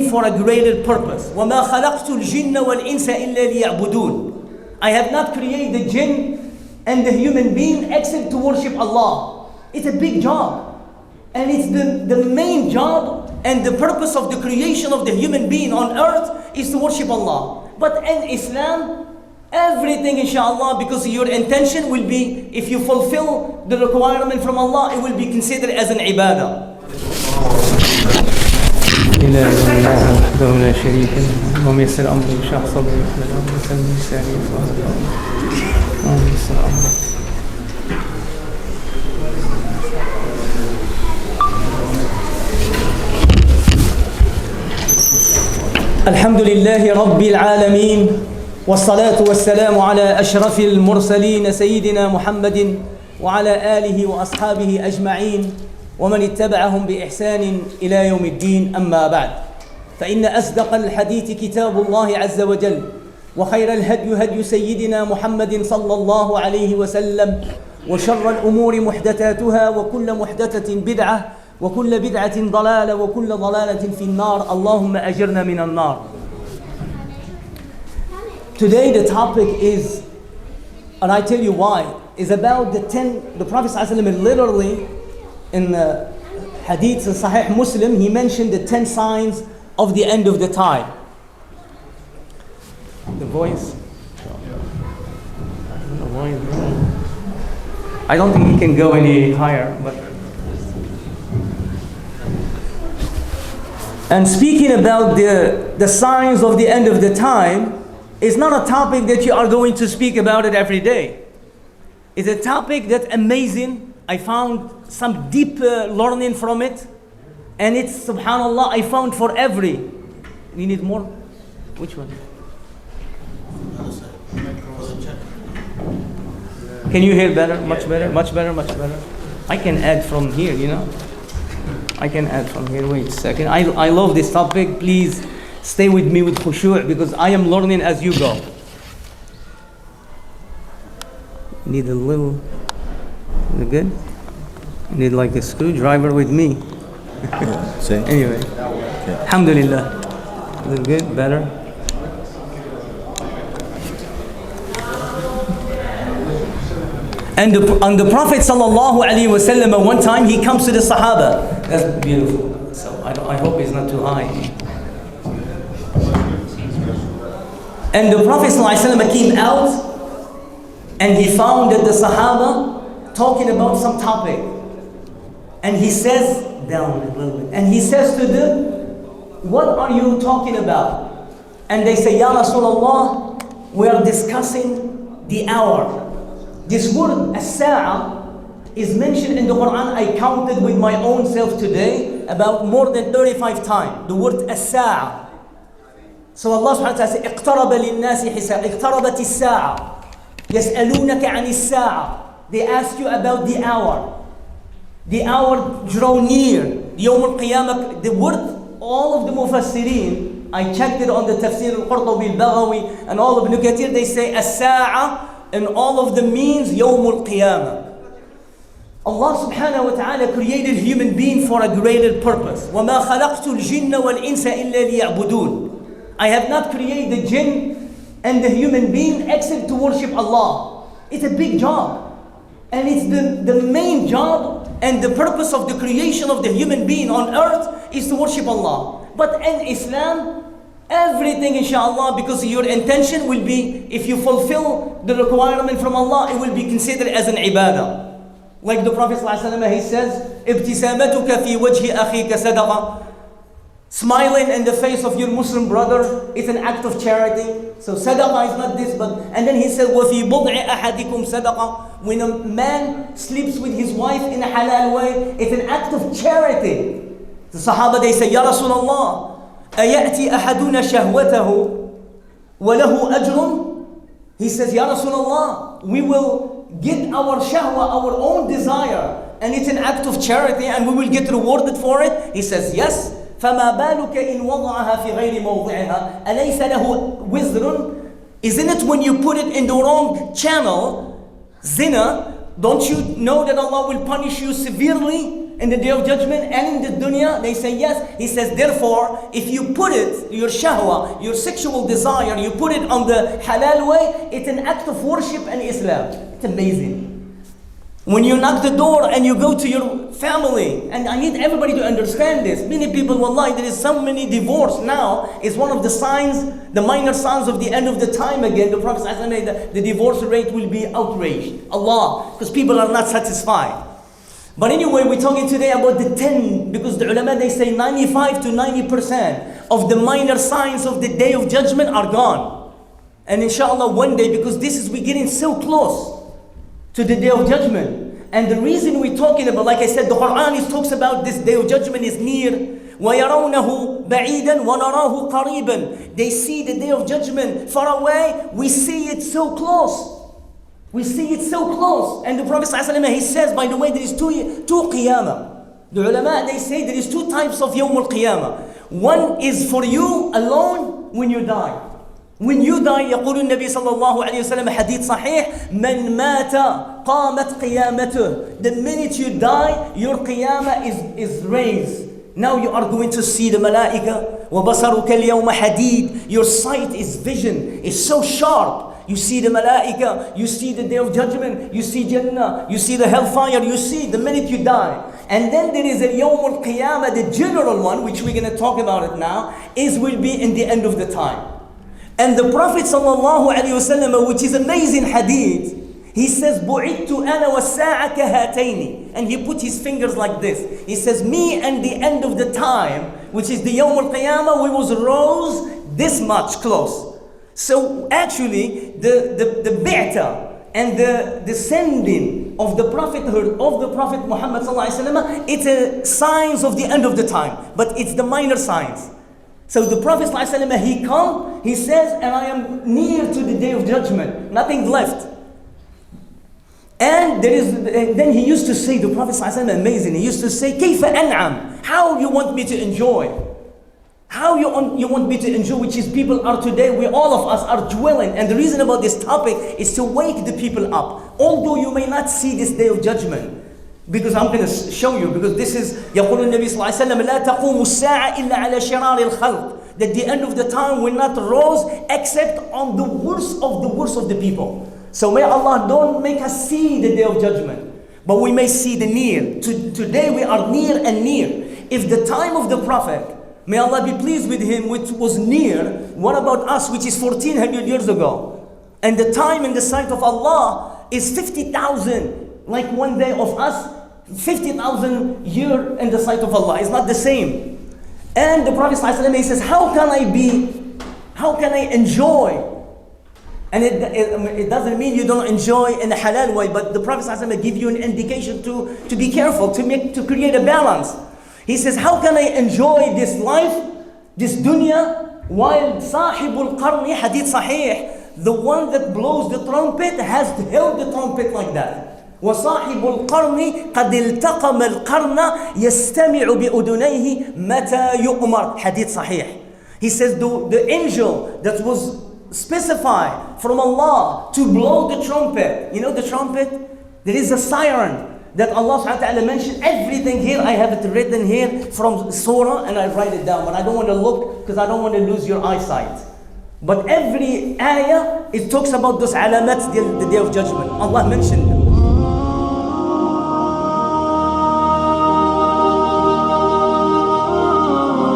being for a greater purpose. وَمَا خَلَقْتُ الْجِنَّ وَالْإِنسَ إِلَّا لِيَعْبُدُونَ. I have not created the jinn and the human being except to worship Allah. It's a big job. And it's the main job and the purpose of the creation of the human being on earth is to worship Allah. But in Islam, everything inshallah, because your intention will be, if you fulfill the requirement from Allah, it will be considered as an ibadah. إله إلا الله وحده لا شريك له اللهم يسر أمري واشرح صدري واحلل عقدة من لساني يفقهوا قولي اللهم يسر أمري. الحمد لله رب العالمين والصلاة والسلام على أشرف المرسلين سيدنا محمد وعلى آله وأصحابه أجمعين ومن اتبعهم بإحسان إلى يوم الدين. أما بعد، فإن أصدق الحديث كتاب الله عز وجل، وخير الهدي هدي سيدنا محمد صلى الله عليه وسلم، وشر الأمور محدثاتها، وكل محدثة بدعة، وكل بدعة ضلالة، وكل ضلالة في النار. اللهم أجرنا من النار. Today the topic is, and I tell you why, is about the Prophet ﷺ literally in the hadith in Sahih Muslim, he mentioned the 10 signs of the end of the time. The voice. I don't think he can go any higher, but. And speaking about the signs of the end of the time is not a topic that you are going to speak about it every day. It's a topic that's amazing. I found some deep learning from it. And it's, subhanAllah, I found for every. We need more? Which one? Can you hear better? Much better? Much better? Much better? I can add from here, you know. I can add from here. Wait a second. I love this topic. Please stay with me with khushu' because I am learning as you go. Need a little. Is it good? Need like a screwdriver with me. Yeah, see? Anyway. Yeah. Alhamdulillah. Is it good? Better? And the Prophet sallallahu alaihi wasallam, one time he comes to the Sahaba. That's beautiful. So I hope it's not too high. And the Prophet sallallahu alaihi wasallam came out and he found that the Sahaba talking about some topic. And he says, down a little bit, and he says to them, what are you talking about? And they say, Ya Rasulullah, we are discussing the hour. This word, as-sa'a, is mentioned in the Quran. I counted with my own self today about more than 35 times. The word as-sa'a. So Allah subhanahu wa ta'ala says, اقترب للناس حساب اقتربت الساعة يسألونك عن الساعة. They ask you about the hour. The hour draw near. Yawm al-Qiyamah. The word, all of the Mufassirin, I checked it on the Tafsir al-Qurtubi, al-Baghawi, and all of Ibn Kathir, they say as-sa'a, and all of them means Yawm al-Qiyamah. Allah subhanahu wa ta'ala created human being for a greater purpose. وَمَا خَلَقْتُ الْجِنَّ وَالْإِنسَ إِلَّا لِيَعْبُدُونَ. I have not created the jinn and the human being except to worship Allah. It's a big job. And it's the main job and the purpose of the creation of the human being on earth is to worship Allah. But in Islam, everything inshallah, because your intention will be, if you fulfill the requirement from Allah, it will be considered as an ibadah. Like the Prophet ﷺ, he says, ابتسامتك في وجه أخيك صدقة. Smiling in the face of your Muslim brother is an act of charity. So sadaqah is not this, but, and then he said, وَفِي بُضْعِ أَحَدِكُمْ صَدَقَةً. When a man sleeps with his wife in a halal way, it's an act of charity. The Sahaba, they say, Ya Rasulullah, أَيَأْتِي أَحَدُنَا شَهْوَتَهُ وَلَهُ أَجْرٌ. He says, Ya Rasulullah, we will get our shahwa, our own desire, and it's an act of charity, and we will get rewarded for it. He says, yes. فَمَا بَالُكَ إِنْ وَضَعَهَا فِي غَيْرِ مَوْضِعِهَا أَلَيْسَ لَهُ وِزْرٌ. Isn't it when you put it in the wrong channel, zina, don't you know that Allah will punish you severely? in the day of judgment and in the dunya? They say yes. He says, therefore, if you put it, your shahwa, your sexual desire, you put it on the halal way, it's an act of worship in Islam. It's amazing. When you knock the door and you go to your family, and I need everybody to understand this. Many people, wallahi, there is so many divorce now. It's one of the signs, the minor signs of the end of the time again. The Prophet said the divorce rate will be outraged. Allah, because people are not satisfied. But anyway, we're talking today about the 10, because the ulama, they say 95 to 90% of the minor signs of the day of judgment are gone. And inshallah one day, because we're getting so close to the day of judgment. And the reason we're talking about, like I said, the Quran talks about this day of judgment is near. وَيَرَوْنَهُ بَعِيدًا وَنَرَاهُ قَرِيبًا. They see the day of judgment far away, we see it so close. We see it so close. And the Prophet ﷺ, he says, by the way, there is two qiyamah. The ulama, they say there is two types of Yawm al-Qiyamah. One is for you alone when you die. When you die, يقول النبي صلى الله عليه وسلم حديث صحيح من مات قامت قيامته. The minute you die, your qiyamah is raised. Now you are going to see the malaika. وَبَصَرُكَ الْيَوْمَ حَدِيد. Your sight is vision, is so sharp. You see the malaika, you see the day of judgment, you see Jannah, you see the hellfire, you see the minute you die. And then there is a Yawm al-Qiyamah, the general one, which we're going to talk about it now, will be in the end of the time. And the Prophet ﷺ, which is amazing hadith, he says, بُعِدْتُ أَنَا وَالسَّاعَ كَهَاتَيْنِ. And he put his fingers like this. He says, me and the end of the time, which is the Yawm al-Qiyamah, we was rose this much close. So actually, the bi'ta and the sending of the prophethood of the Prophet Muhammad ﷺ, it's a signs of the end of the time, but it's the minor signs. So the Prophet ﷺ, he come, he says, and I am near to the day of judgment, nothing left. And then he used to say, the Prophet ﷺ, amazing, he used to say, كيف أنعم? How you want me to enjoy? How you want me to enjoy, which is people are today, all of us are dwelling. And the reason about this topic is to wake the people up. Although you may not see this day of judgment, because I'm going to show you, because this is, يقول النبي صلى الله عليه وسلم, لا تقوم الساعة إلا على شرار الخلق. That the end of the time will not rise except on the worst of the people. So may Allah don't make us see the day of judgment, but we may see the near. Today we are near and near. If the time of the Prophet, may Allah be pleased with him, which was near, what about us, which is 1400 years ago? And the time in the sight of Allah is 50,000, like one day of us, 50,000 year in the sight of Allah. It's not the same. And the Prophet ﷺ, he says, how can I enjoy? And it doesn't mean you don't enjoy in a halal way, but the Prophet ﷺ give you an indication to be careful, to create a balance. He says, how can I enjoy this life, this dunya, while sahibul qarni, hadith sahih, the one that blows the trumpet has held the trumpet like that. وصاحب القرن قد التقم القرن يستمع بأذنيه متى يؤمر. Hadith sahih. He says the angel that was specified from Allah to blow the trumpet. You know the trumpet? There is a siren that Allah subhanahu wa ta'ala mentioned. Everything here, I have it written here from surah and I write it down. But I don't want to look because I don't want to lose your eyesight. But every ayah, it talks about those alamat, the day of judgment. Allah mentioned